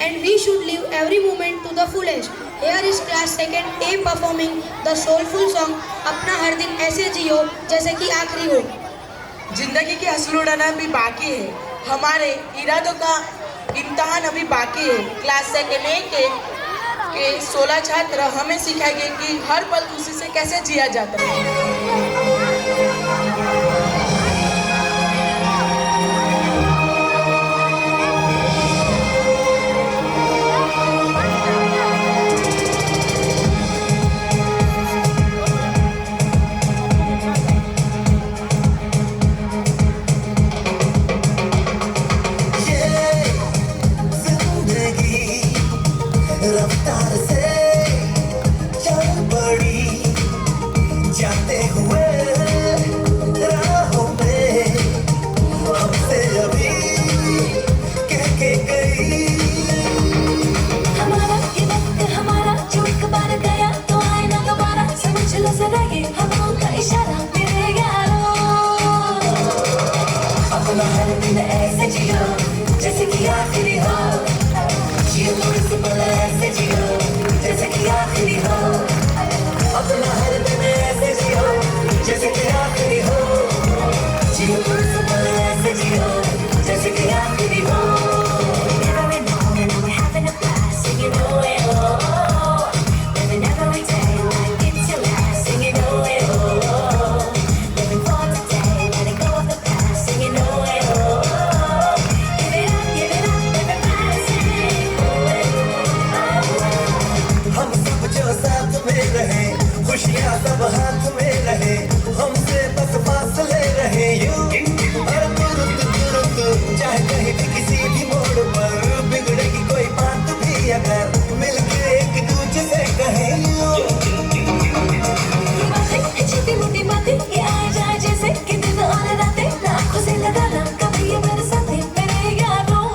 and we should live every moment to the fullest. Here is class 2nd A performing the soulful song अपना हर दिन ऐसे जियो जैसे कि आखिरी हो। जिंदगी की हंसल उड़ाना भी बाकी है, हमारे इरादों का इम्तहान अभी बाकी है। क्लास 2nd A के 16 छात्र हमें सिखाएंगे कि हर पल खुशी से कैसे जिया जाता है। रफ्तार से चल पड़ी जाते हुए राहों में हमसे अभी कह के गई हमारा ये वक्त हमारा जो एक बार गया तो आए ना दोबारा समझ लो जरा ये हवाओं का इशारा मेरे यारों अपना हर दिन ऐसे जियो जैसे कि आखिरी हो जियो मुझसे ऐसे जियो जैसे कि आखिरी हो अपना हर दिन ऐसे जियो जैसे कि आखिरी हो जियो मुझसे ऐसे जियो जैसे कि आखिरी हो every moment we're having a blast singing oh eh oh living every day like it's your last singing oh eh oh living for today letting go of the past singing oh eh oh give it up everybody sing oh eh oh हम सब जो साथ में रहे खुशियाँ सब हाथ में रहे हमसे बस फासले रहे यूं हर तुरंत चाहे कहीं भी किसी भी मोड़ पर बिगड़ेगी कोई बात भी अगर मिलके एक दूजे से कहे यूं बातें छोटी मोटी बातें ये आए जाए जैसे कि दिन और रातें ना आँखों से लगाना कभी ये मेरे साथ मेरे यारों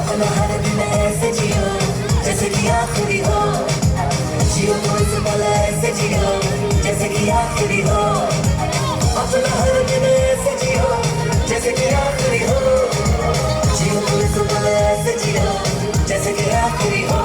अपना हर दिन ऐसे जियो जैसे कि आखिरी हो जियो मुझसे पहले ऐसे जियो जैसे कि आखिरी हो अपना हर दिन ऐसे जियो जैसे कि आखिरी हो जियो मुझसे पहले ऐसे जियो जैसे कि आखिरी हो